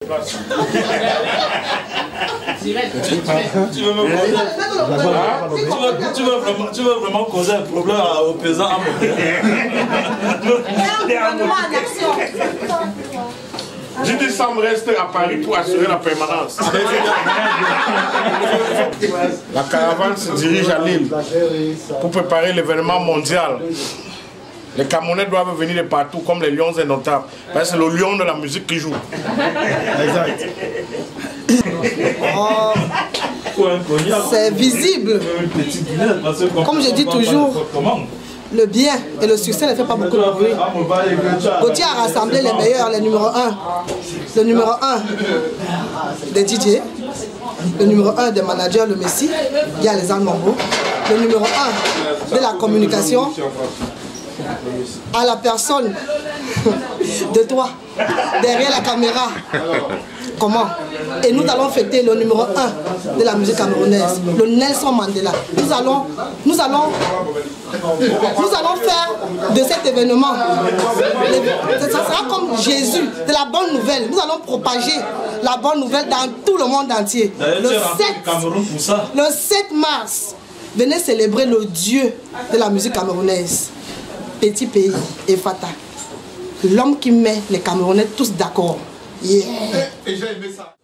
place. Tu veux vraiment causer un problème au président Amour. J'ai dit ça me reste à Paris pour assurer la permanence. La caravane se dirige à Lille pour préparer l'événement mondial. Les Camerounais doivent venir de partout comme les lions indomptables. Parce que c'est le lion de la musique qui joue. Exact. Oh, c'est visible. Comme je dis toujours, le bien et le succès ne fait pas beaucoup de bruit. Gauthier a rassemblé les meilleurs, les numéros 1. Le numéro 1 des DJ, le numéro 1 des managers, le Messi, il y a les Mambo, le numéro 1 de la communication, à la personne de toi, derrière la caméra. Comment? Et nous allons fêter le numéro 1 de la musique camerounaise, le Nelson Mandela. Nous allons faire de cet événement, ça sera comme Jésus, de la bonne nouvelle. Nous allons propager la bonne nouvelle dans tout le monde entier. Le 7 mars, venez célébrer le Dieu de la musique camerounaise. Petit pays, Efata. L'homme qui met les Camerounais tous d'accord. Yeah. Et j'ai aimé ça.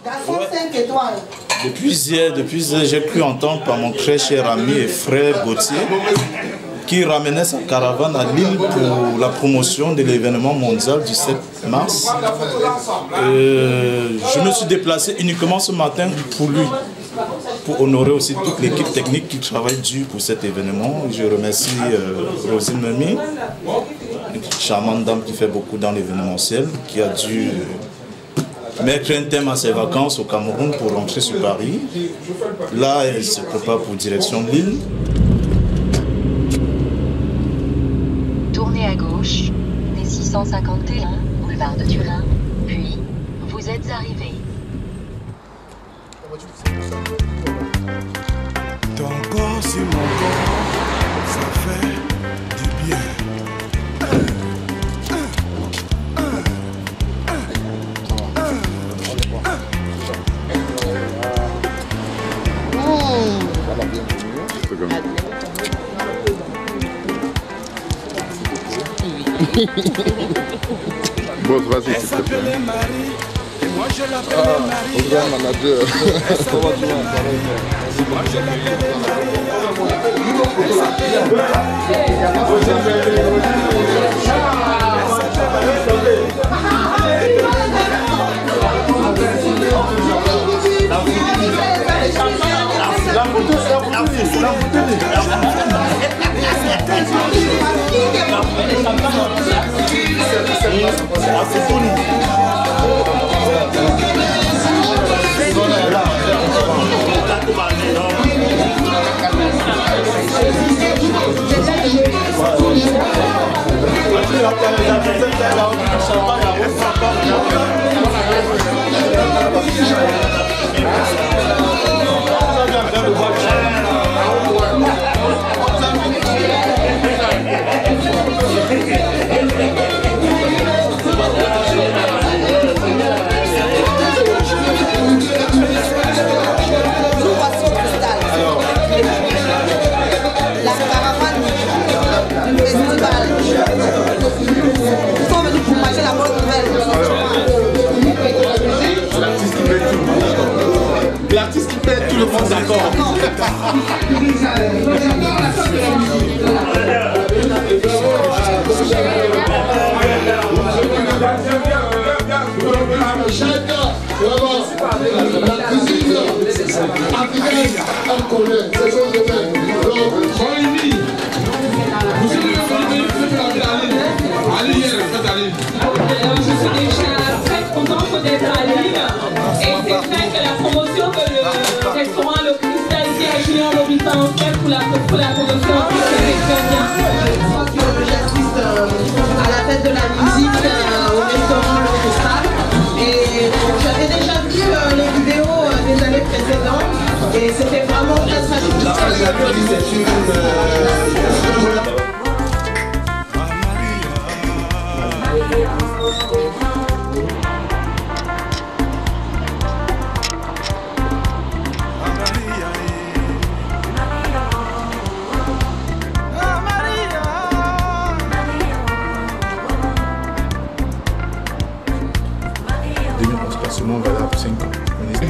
Garçon 5 étoiles. Depuis hier, j'ai cru entendre par mon très cher ami et frère Gauthier qui ramenait sa caravane à Lille pour la promotion de l'événement mondial du 7 mars. Je me suis déplacé uniquement ce matin pour lui, pour honorer aussi toute l'équipe technique qui travaille dur pour cet événement. Je remercie Rosine Memi, une charmante dame qui fait beaucoup dans l'événementiel, qui a dû mettre un thème à ses vacances au Cameroun pour rentrer sur Paris. Là, elle se prépare pour direction de Lille. Tournez à gauche, des 651, boulevard de Turin, puis vous êtes arrivé. Ton corps sur mon corps, ça fait du bien. Bon, vas-y, s'il te plaît. Moi je l'appelle Marie. Manager. Moi je l'appelle L'artiste qui paie tout le monde d'accord. La cuisine africaine en Corée, c'est chose de même. Je suis déjà très contente d'être à Lille et c'est vrai que la promotion que le restaurant Le Cristal ici à Julien Lobitan fait pour la promotion c'est très bien. J'assiste à la fête de la musique au restaurant Le Cristal et j'avais déjà vu les vidéos des années précédentes et c'était vraiment très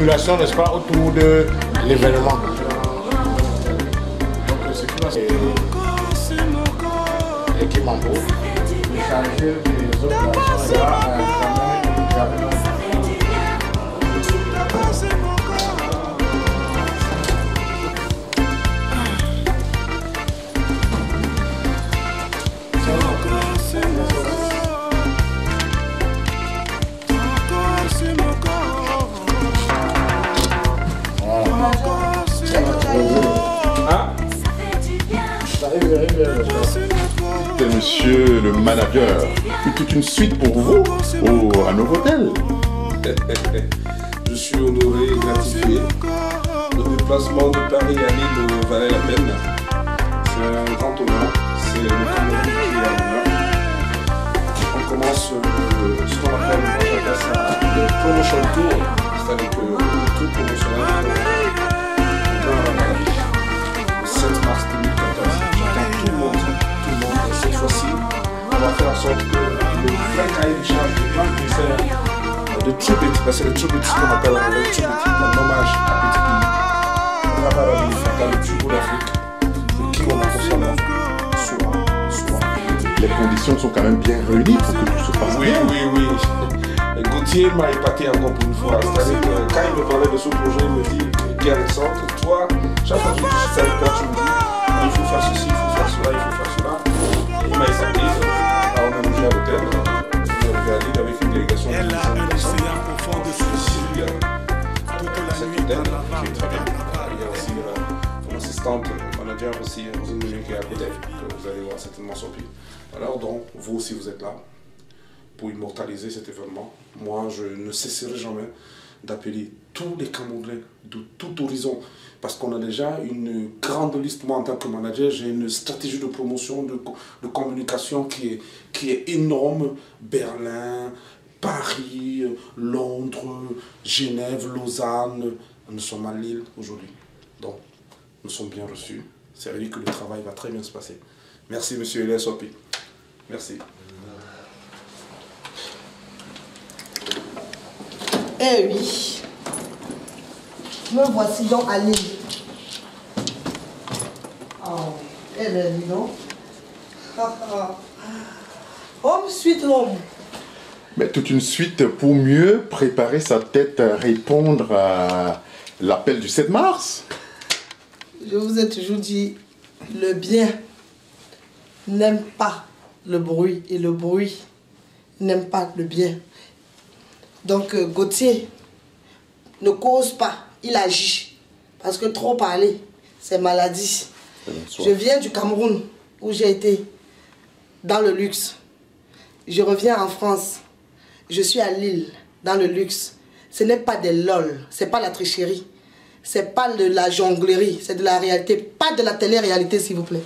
spéculation, n'est-ce pas, autour de l'événement. Donc ce qui va se l'équipe Mambo, changer les autres Monsieur le manager, toute une suite pour vous à Novotel. Je suis honoré et gratifié. Le déplacement de Paris à Lille valait la peine. C'est un grand honneur. C'est le Cameroun qui est à l'honneur. On commence ce qu'on appelle le promotion tour, c'est-à-dire que le tour promotionnel le 7 mars 2014. J'attends tout le monde. Cette fois-ci, on va faire en sorte que le vrai cahier de charge du plan de concert de Tribute, parce que le Tribute, c'est ce qu'on appelle le Tribute, un hommage à Petit Pays, Rabat dans le plus beau d'Afrique, de qui on a constamment souvent. Les conditions sont quand même bien réunies pour que tout se passe bien. Oui. Gauthier m'a épaté encore pour une fois. C'est-à-dire que quand il me parlait de ce projet, il me dit, Pierre-Alexandre, toi, chaque fois que je suis avec toi, tu me dis, il faut faire ceci, il faut faire cela, il faut faire cela. Et il m'a épaté. On a bougé à l'hôtel. On est arrivé à Lille avec une délégation de 10 personnes. Cette hôtel qui est très bien. Il y a aussi mon assistante, manager aussi, Rosine qui est à côté, que vous allez voir certainement sur pied. Alors donc, vous aussi vous êtes là pour immortaliser cet événement. Moi, je ne cesserai jamais d'appeler tous les Camerounais de tout horizon, parce qu'on a déjà une grande liste. Moi, en tant que manager, j'ai une stratégie de promotion, de communication qui est énorme. Berlin, Paris, Londres, Genève, Lausanne. Nous sommes à Lille aujourd'hui. Donc, nous sommes bien reçus. C'est vrai que le travail va très bien se passer. Merci, monsieur Elias Opi. Merci. Eh oui, me voici donc à Lille. Oh, elle est dis donc. Home sweet home. Mais toute une suite pour mieux préparer sa tête à répondre à l'appel du 7 mars. Je vous ai toujours dit, le bien n'aime pas le bruit et le bruit n'aime pas le bien. Donc Gauthier ne cause pas, il agit. Parce que trop parler, c'est maladie. Je viens du Cameroun où j'ai été dans le luxe. Je reviens en France. Je suis à Lille dans le luxe. Ce n'est pas des lol, c'est pas la tricherie. C'est pas de la jonglerie, c'est de la réalité. Pas de la télé-réalité, s'il vous plaît.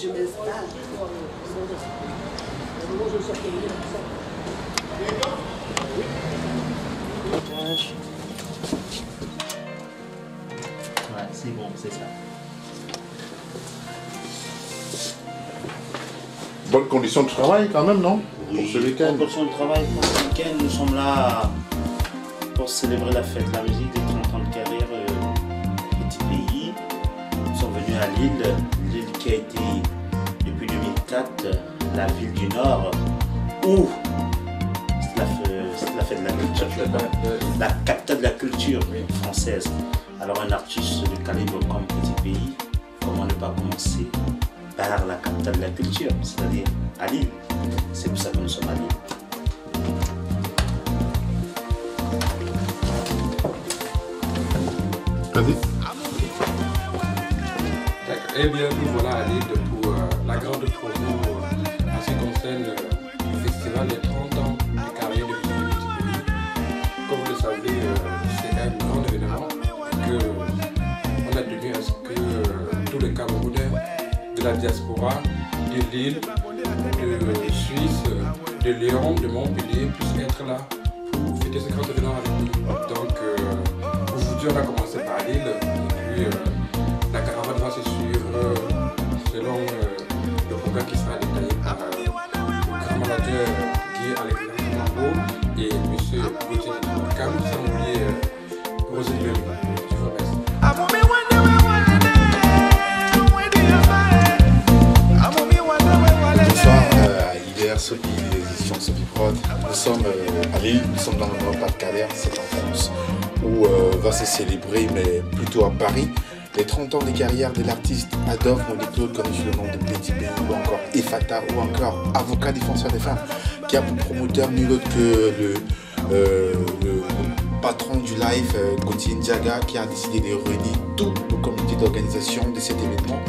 Je m'installe. Ouais, c'est bon, c'est ça. Bonnes conditions de travail quand même, non? Oui, pour ce week-end. Bonnes conditions de travail pour ce week-end. Nous sommes là pour célébrer la fête de la musique des 30 ans de carrière Petit Pays. Nous sommes venus à Lille. Lille qui a été, depuis 2004, la ville du Nord où c'est la fête de la culture, la capitale de la culture française. Alors un artiste de calibre comme Petit Pays, comment ne pas commencer par la capitale de la culture, c'est-à-dire à Lille. C'est pour ça que nous sommes à Lille. Vas-y. Eh bien, nous voilà à Lille pour la grande promo en ce qui concerne le festival des 30 ans de carrière de Petit Pays. Comme vous le savez, c'est un grand événement qu'on a tenu à ce que tous les Camerounais de la diaspora, de Lille, de Suisse, de Lyon, de Montpellier puissent être là pour fêter ce grand événement avec nous. Donc aujourd'hui on a commencé par Lille et puis la caravane va se suivre selon le programme qui sera détaillé par le grand manager Guy Alexandre Mambo et Sophie, les éditions Sophie Prod. Nous sommes à Lille, nous sommes dans le Nord-Pas-de-Calais, c'est en France, où va se célébrer, mais plutôt à Paris, les 30 ans de carrière de l'artiste Adolphe Moniclaude, connu sous le nom de Petit Pays, ou encore Efata, ou encore avocat défenseur des femmes, qui a pour promoteur nul autre que le patron du live, Gauthier Ndiaga, qui a décidé de réunir tout le comité d'organisation de cet événement,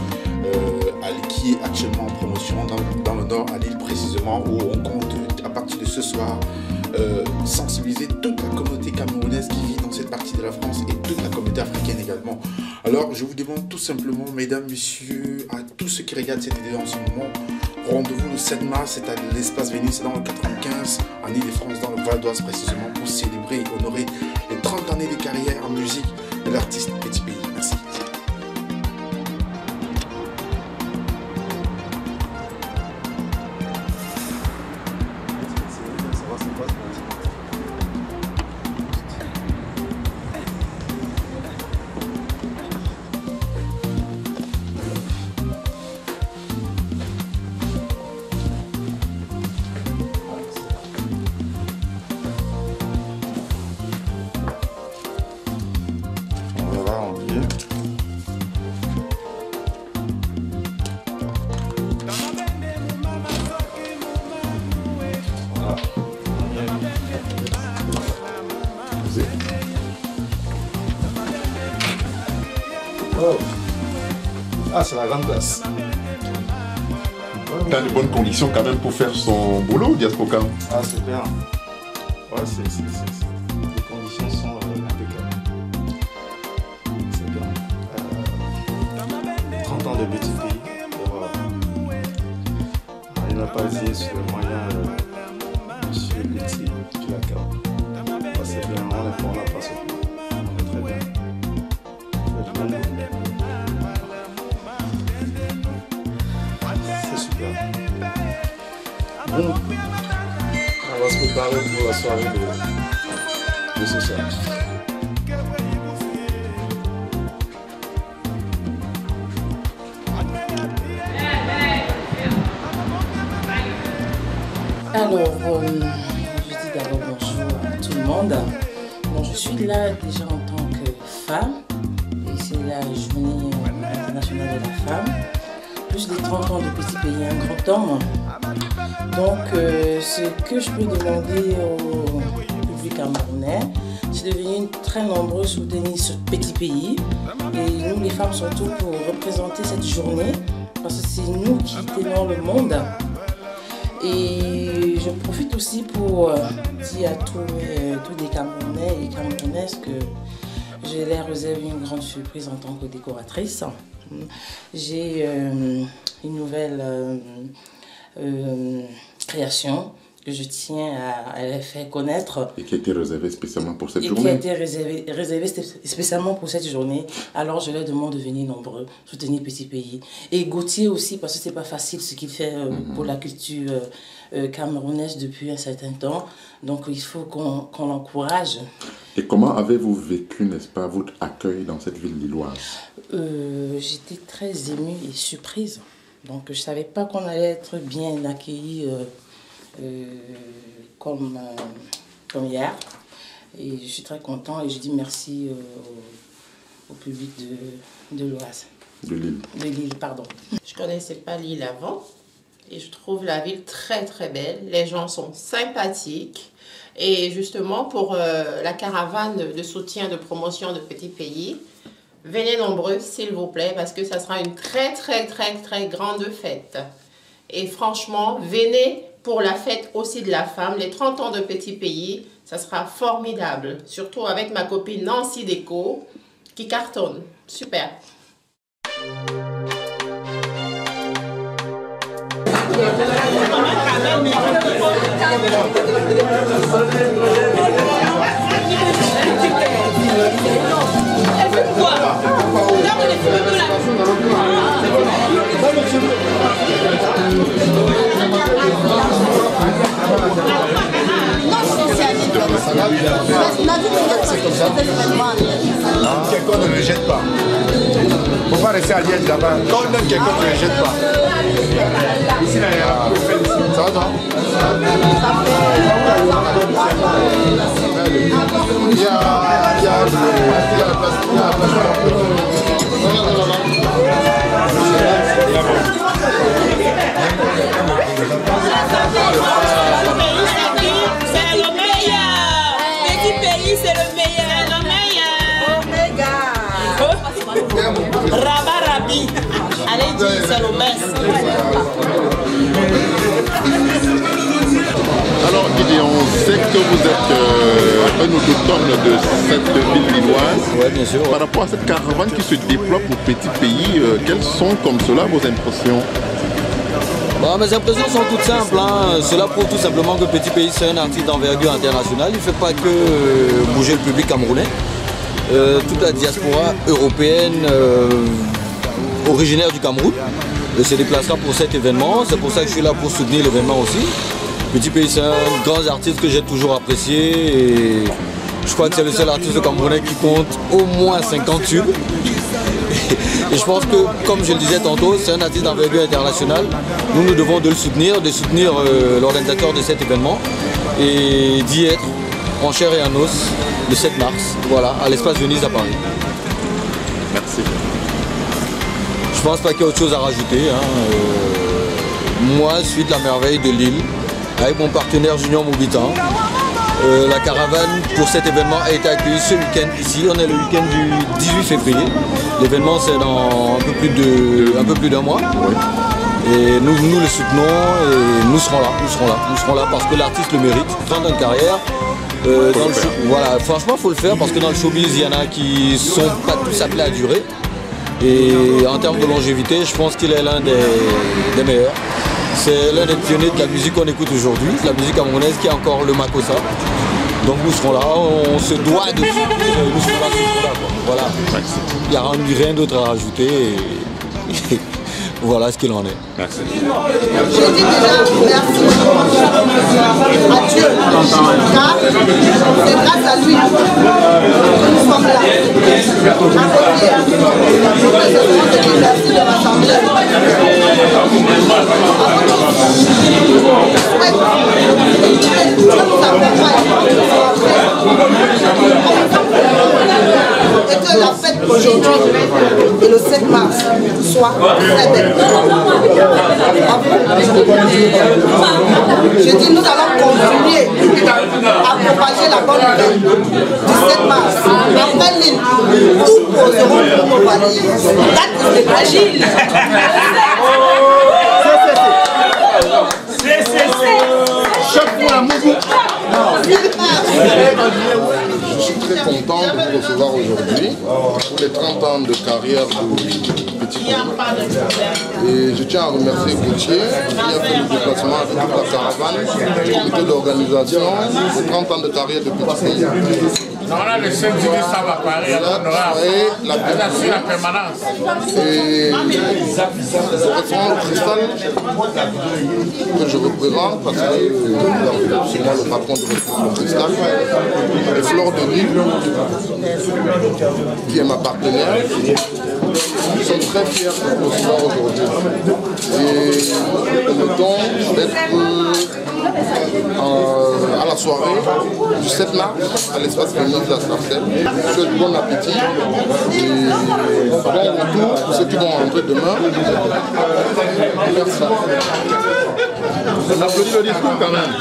qui est actuellement en promotion dans le Nord, à Lille précisément, où on compte à partir de ce soir sensibiliser toute la communauté camerounaise qui vit dans cette partie de la France et toute la communauté africaine également. Alors je vous demande tout simplement, mesdames, messieurs, à tous ceux qui regardent cette vidéo en ce moment, rendez-vous le 7 mars, c'est à l'espace Vénice, dans le 95, en Ile-de-France, dans le Val d'Oise précisément, pour célébrer et honorer les 30 années de carrière en musique de l'artiste Petit Pays. Merci. Oh. Ah, c'est la grande place. Dans de bonnes conditions quand même pour faire son boulot, Diaspoka. Ah, super. Ouais, les conditions sont impeccables. C'est bien. 30 ans de Petit Pays. Il n'a pas hésité sur le moyen Monsieur Petit du Lacao. C'est bien, on n'a pas ce coup. On est très bien. C'est super. Bon, on va se préparer pour la soirée de ce soir. Alors, je dis d'abord bonjour à tout le monde. Bon, je suis là déjà en tant que femme, et c'est la journée internationale de la femme. Plus de 30 ans de Petit Pays, un grand homme. Donc, ce que je peux demander au public camerounais, c'est de venir très nombreux soutenir ce Petit Pays. Et nous, les femmes, surtout pour représenter cette journée, parce que c'est nous qui tenons le monde. Et je profite aussi pour dire à tous les Camerounais et Camerounaises que je leur réserve une grande surprise en tant que décoratrice. J'ai une nouvelle création que je tiens à les faire connaître. Et qui a été réservée spécialement pour cette journée. Et qui a été réservée spécialement pour cette journée. Alors je leur demande de venir nombreux, soutenir Petit Pays. Et Gauthier aussi, parce que c'est pas facile ce qu'il fait pour la culture camerounaise depuis un certain temps. Donc il faut qu'on l'encourage. Et comment avez-vous vécu, n'est-ce pas, votre accueil dans cette ville lilloise? J'étais très émue et surprise. Donc je ne savais pas qu'on allait être bien accueillis comme hier. Et je suis très content et je dis merci au public de l'Oise. De Lille. De Lille, pardon. Je ne connaissais pas Lille avant et je trouve la ville très très belle. Les gens sont sympathiques. Et justement pour la caravane de soutien, de promotion de Petit Pays, venez nombreux s'il vous plaît parce que ça sera une très très très très grande fête. Et franchement, venez pour la fête aussi de la femme, les 30 ans de Petit Pays, ça sera formidable. Surtout avec ma copine Nancy Déco qui cartonne. Super. Quelqu'un ne le jette pas. Faut pas rester à Liège là-bas. Quand on aime quelqu'un ne le jette pas. Ici, là, ça C'est le meilleur. Petit pays, c'est le meilleur. Rabat Rabi. Allez dire, c'est le best. Alors Gideon, on sait que vous êtes un autochtone de cette ville lilloise. Oui, bien sûr. Par rapport à cette caravane qui se déploie pour Petit Pays, quelles sont comme cela vos impressions? Mes impressions sont toutes simples. Cela prouve tout simplement que Petit Pays, c'est un artiste d'envergure internationale. Il ne fait pas que bouger le public camerounais. Toute la diaspora européenne originaire du Cameroun se déplacera pour cet événement. C'est pour ça que je suis là pour soutenir l'événement aussi. Petit Pays, c'est un grand artiste que j'ai toujours apprécié. Et je crois que c'est le seul artiste camerounais qui compte au moins 50 tubes. Et je pense que, comme je le disais tantôt, c'est un artiste d'envergure internationale. Nous devons de le soutenir, de soutenir l'organisateur de cet événement et d'y être en chair et en os le 7 mars, voilà, à l'espace Venise à Paris. Merci. Je pense pas qu'il y a autre chose à rajouter. Moi, je suis de la merveille de Lille, avec mon partenaire Junior Moubitan. La caravane pour cet événement a été accueillie ce week-end ici. On est le week-end du 18 février. L'événement c'est dans un peu plus d'un mois. Et nous le soutenons et nous serons là parce que l'artiste le mérite. 30 ans de carrière. Voilà, franchement il faut le faire parce que dans le showbiz il y en a qui sont pas tous appelés à durer. Et en termes de longévité, je pense qu'il est l'un des meilleurs. C'est l'un des pionniers de la musique qu'on écoute aujourd'hui, la musique camerounaise qui est encore le Makossa. Donc nous serons là, on se doit de soutenir, nous serons là. Voilà. Il n'y a rien d'autre à rajouter. Et voilà ce qu'il en est. Je Merci. dis déjà merci à Dieu, car c'est grâce à lui que nous sommes là. Merci de l'Assemblée. Et que la fête aujourd'hui et le 7 mars soit très belle. Je dis, nous allons continuer à propager la bonne nouvelle du 7 mars. Après Lille, nous poserons pour nos valises. Date agile. Je suis très content de vous recevoir aujourd'hui pour les 30 ans de carrière de Petit Pays. Et je tiens à remercier Gauthier qui a fait le déplacement avec toute la caravane, le comité d'organisation, les 30 ans de carrière de Petit Pays. Voilà le 7 juillet, ça va Paris, la permanence. Et le Cristal que je représente parce que c'est moi le patron de Cristal. Et Flore de Lille, qui est ma partenaire. Nous sommes très fiers de vous recevoir aujourd'hui. Et nous permettons d'être à la soirée du 7 mars à l'espace Venise à Sarcelles. Je souhaite bon appétit et bon retour pour ceux qui vont rentrer demain. Merci. On applaudit le discours quand même.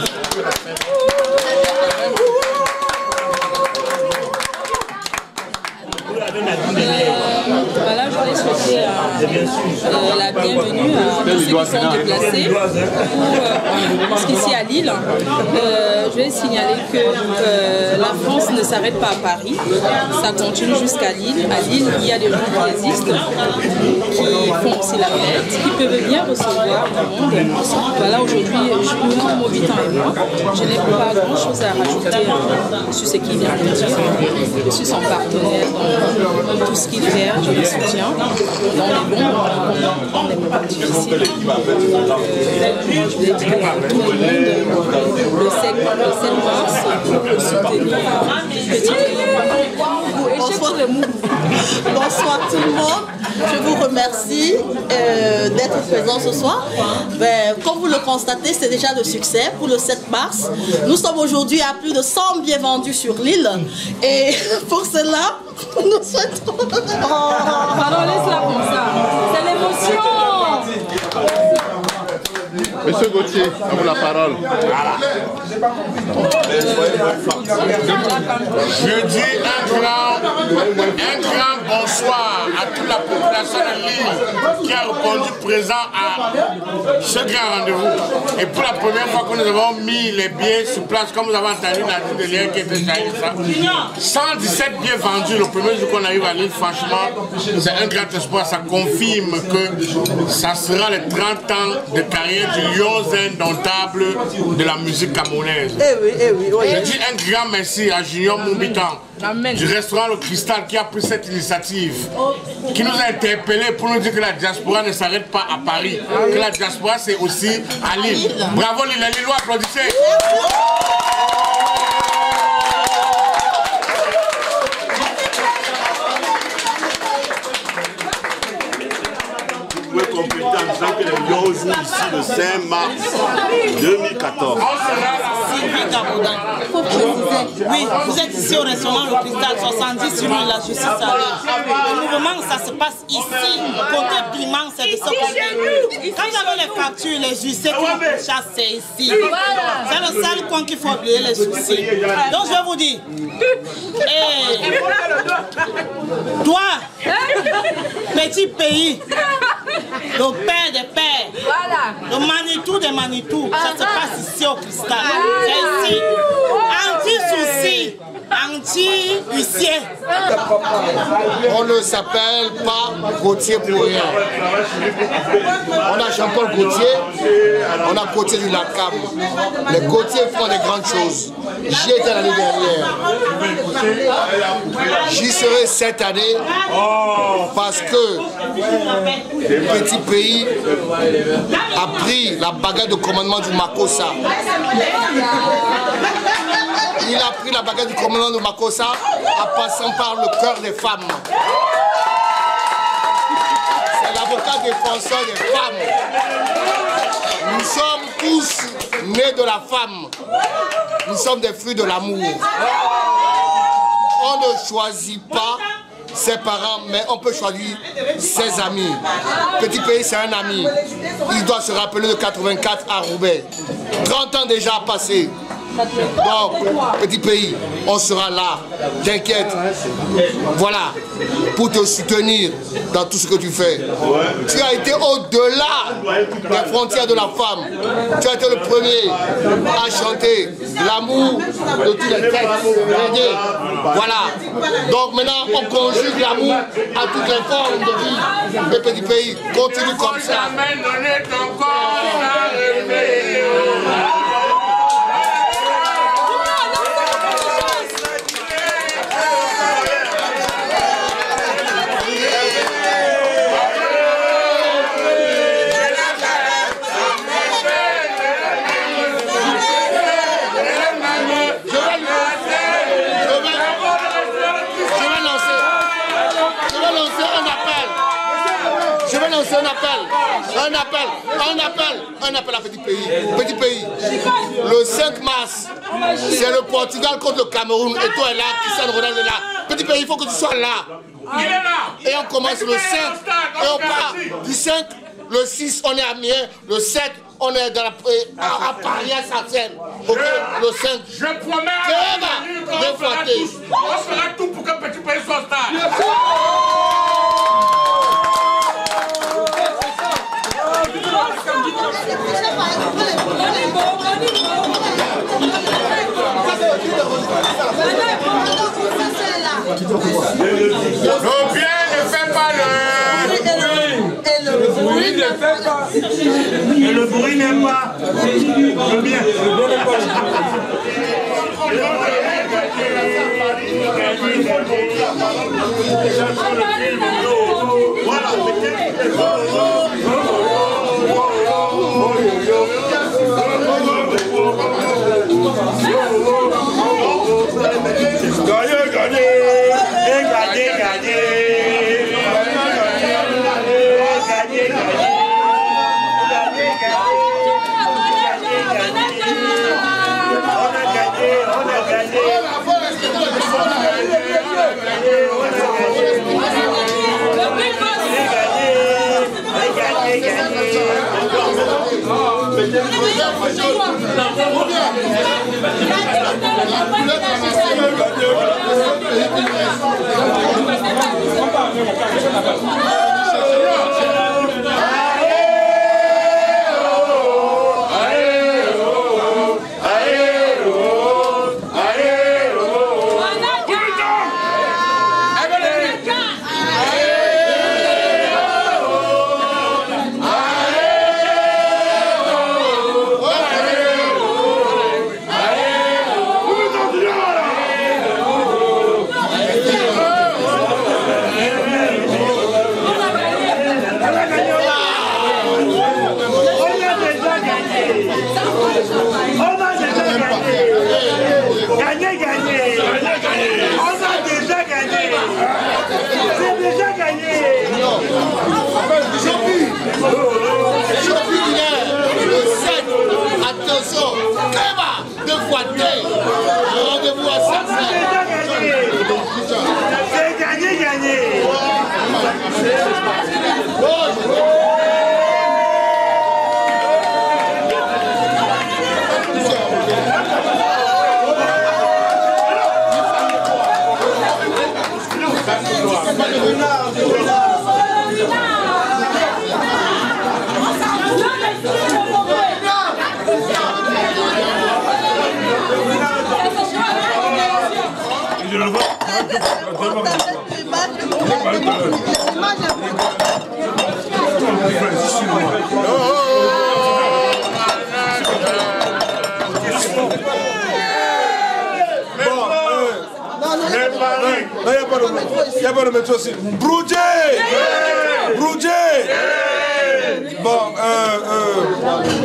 Voilà, je voulais souhaiter la bienvenue à tous ceux qui sont déplacés jusqu'ici à Lille. Je vais signaler que la France ne s'arrête pas à Paris, ça continue jusqu'à Lille. À Lille, il y a des gens qui existent, qui font aussi la fête, qui peuvent bien recevoir du monde. Voilà, aujourd'hui, Junior Moubitan et moi, je n'ai pas grand chose à rajouter sur ce qu'il vient de dire. Je suis son partenaire dans tout ce qu'il fait, je le soutiens dans les bons moments, dans les moments difficiles. Je voulais dire à tout le monde le 7 mars pour soutenir Petit Pays. Bonsoir tout le monde. Je vous remercie d'être présent ce soir. Comme vous le constatez, c'est déjà le succès pour le 7 mars. Nous sommes aujourd'hui à plus de 100 billets vendus sur l'île. Et pour cela, nous souhaitons... Pardon, laisse-la comme ça. C'est l'émotion. Monsieur Gauthier, à vous la parole. Voilà. Je dis un grand bonsoir à toute la population de l'île qui a répondu présent à ce grand rendez-vous. Et pour la première fois que nous avons mis les billets sur place, comme vous avez entendu Nadine de Lien qui était chargée ça, 117 billets vendus le premier jour qu'on arrive à l'île, franchement, c'est un grand espoir. Ça confirme que ça sera les 30 ans de carrière du lion indomptable de la musique camerounaise. Je dis un grand merci à Junior Moubitan du restaurant Le Cristal qui a pris cette initiative, qui nous a interpellés pour nous dire que la diaspora ne s'arrête pas à Paris, que la diaspora c'est aussi à Lille. Bravo Lille, les Lillois, applaudissez. Vous pouvez compléter en disant que les Lions jouent ici le 5 mars 2014. Oui, vous êtes ici au restaurant Le Cristal 70 sur la justice à l'île. Le mouvement, ça se passe ici. Côté piment, c'est de ce côté. Quand j'avais les factures, les justices qui chassent, c'est ici. C'est le seul coin qu'il faut oublier les soucis. Donc je vais vous dire, toi, petit pays, le père des pères, le Manitou des Manitou, ça se passe ici au Cristal. C'est ici. Anti-souci, anti-huissier. On ne s'appelle pas Gauthier pour rien. On a Jean-Paul Gauthier, on a Gauthier du Lacam. Les Gauthier font des grandes choses. J'y étais l'année dernière. J'y serai cette année parce que le petit pays a pris la baguette de commandement du Makossa. Il a pris la baguette du commandement de Makossa en passant par le cœur des femmes. C'est l'avocat défenseur des femmes. Nous sommes tous nés de la femme. Nous sommes des fruits de l'amour. On ne choisit pas ses parents, mais on peut choisir ses amis. Petit pays, c'est un ami. Il doit se rappeler de 84 à Roubaix. 30 ans déjà passés. Donc, petit pays, on sera là, t'inquiète. Voilà, pour te soutenir dans tout ce que tu fais. Tu as été au-delà des frontières de la femme. Tu as été le premier à chanter l'amour de tous les textes. Voilà. Donc maintenant, on conjugue l'amour à toutes les formes de vie. Mais petit pays, continue comme ça. Un appel à Petit Pays. Petit Pays, le 5 mars, c'est le Portugal contre le Cameroun. Et toi est là, Cristiano Ronaldo est là. Petit Pays, il faut que tu sois là. Et on commence le 5. Et on part du 5, le 6, on est à Miens. Le 7, on est dans à Paris, à Saint-Seine. Ok, le 5. Je promets on fera tout pour que Petit Pays soit stable. Le bien ne fait pas le bruit ne fait pas. Et le bruit n'aime pas le bien. Gagné, gagné, et gagné, gagné. Il n'y a pas de métro aussi. Broudjé! Broudjé! Bon,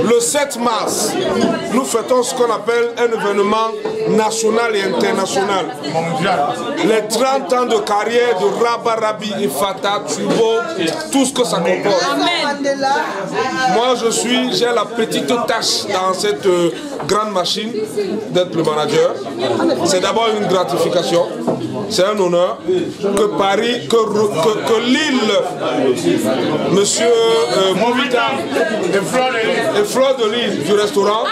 le 7 mars, nous fêtons ce qu'on appelle un événement national et international. Les 30 ans de carrière de Rabba Rabi et Fata, Tubo, tout ce que ça comporte. Moi, j'ai la petite tâche dans cette grande machine d'être le manager. C'est d'abord une gratification. C'est un honneur que Paris, que Lille, monsieur Movita et Fleur de Lille du restaurant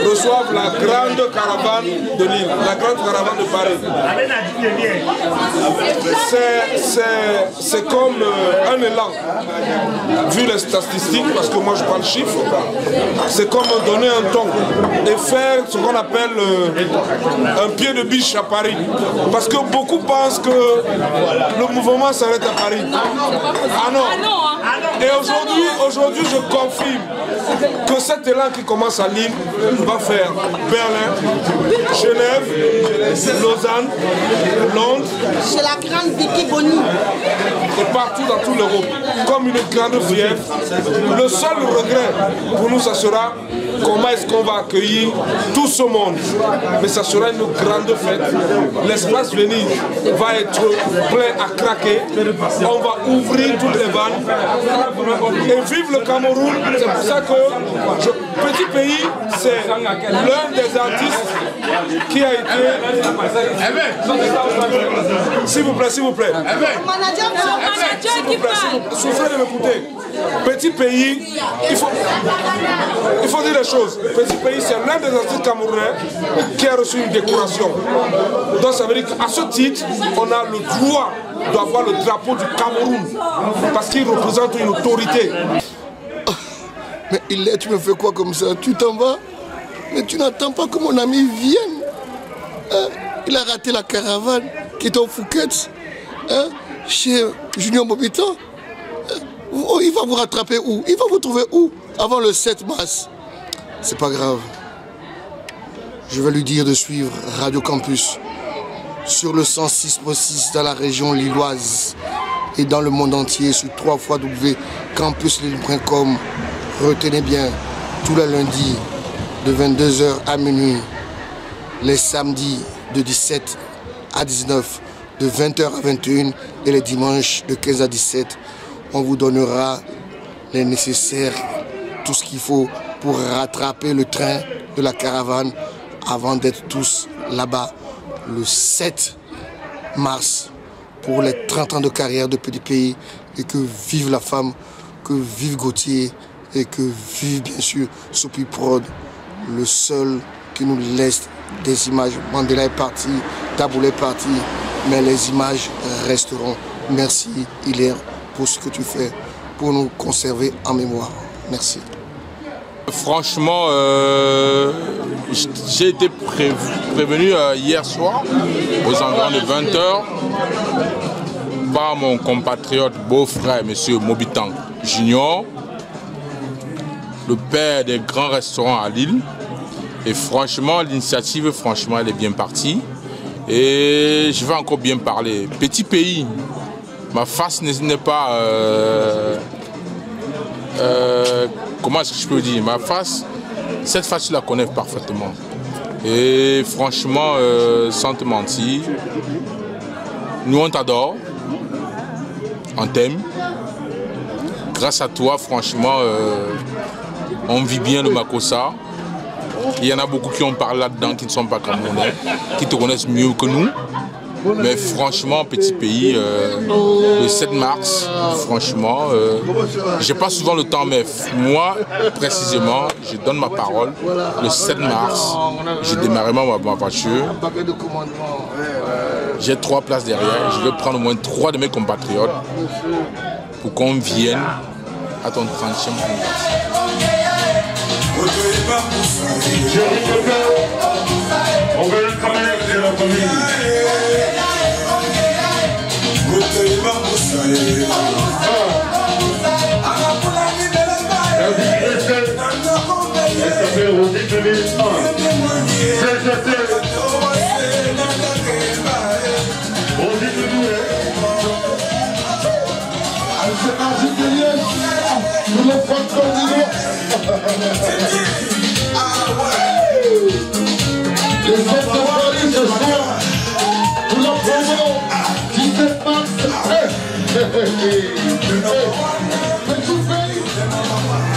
reçoivent la grande caravane de Lille, la grande caravane de Paris. C'est comme un élan, vu les statistiques, parce que moi je parle chiffres, c'est comme donner un ton et faire ce qu'on appelle un pied de biche à Paris. Parce que beaucoup pensent que le mouvement s'arrête à Paris. Ah non. Et aujourd'hui, je confirme que cet élan qui commence à Lille va faire Berlin, Genève, Lausanne, Londres. Chez la grande Vicky Boni. Et partout dans toute l'Europe. Comme une grande fièvre. Le seul regret pour nous, ça sera comment est-ce qu'on va accueillir tout ce monde. Mais ça sera une grande fête. L'espace Venise va être plein à craquer. On va ouvrir toutes les vannes. Et vive le Cameroun. C'est pour ça que Petit Pays, c'est l'un des artistes qui a été... S'il vous plaît, s'il vous plaît. Souffrez de m'écouter. Petit Pays, il faut dire les choses. Petit Pays, c'est l'un des artistes camerounais qui a reçu une décoration. Donc ça veut dire qu'à ce titre, on a le droit d'avoir le drapeau du Cameroun. Parce qu'il représente une autorité. Mais tu me fais quoi comme ça? Tu t'en vas? Mais tu n'attends pas que mon ami vienne. Il a raté la caravane qui est au Phuket, chez Junior Mobitan. Il va vous rattraper où? Il va vous trouver où? Avant le 7 mars. C'est pas grave. Je vais lui dire de suivre Radio Campus sur le 106.6 dans la région lilloise et dans le monde entier sur www.campuslille.com. Retenez bien, tous les lundis de 22h à minuit, les samedis de 17 à 19, de 20h à 21 et les dimanches de 15 à 17, on vous donnera les nécessaires, tout ce qu'il faut pour rattraper le train de la caravane avant d'être tous là-bas le 7 mars pour les 30 ans de carrière de Petit Pays. Et que vive la femme, que vive Gauthier et que vive bien sûr Sophie Prod, le seul qui nous laisse des images. Mandela est parti, Taboulé est parti, mais les images resteront. Merci Hilaire pour ce que tu fais pour nous conserver en mémoire. Merci. Franchement, j'ai été prévenu hier soir aux environs de 20h par mon compatriote beau-frère, M. Mobitan Junior, le père des grands restaurants à Lille. Et franchement, l'initiative, franchement, elle est bien partie. Et je vais encore bien parler. Petit Pays, ma face n'est pas... comment est-ce que je peux dire? Ma face, cette face, tu la connais parfaitement. Et franchement, sans te mentir, nous on t'adore, on t'aime. Grâce à toi, franchement, on vit bien le Makossa. Il y en a beaucoup qui ont parlé là-dedans, qui ne sont pas camerounais, qui te connaissent mieux que nous. Mais franchement, Petit Pays, le 7 mars, franchement, j'ai pas souvent le temps, mais moi, précisément, je donne ma parole. Le 7 mars, je démarre ma voiture. J'ai 3 places derrière. Je vais prendre au moins 3 de mes compatriotes pour qu'on vienne à ton 30e anniversaire. On veut le travail de la famille. Les fêtes de Paris ce soir, pour la promo, 17 mars. Petit pays.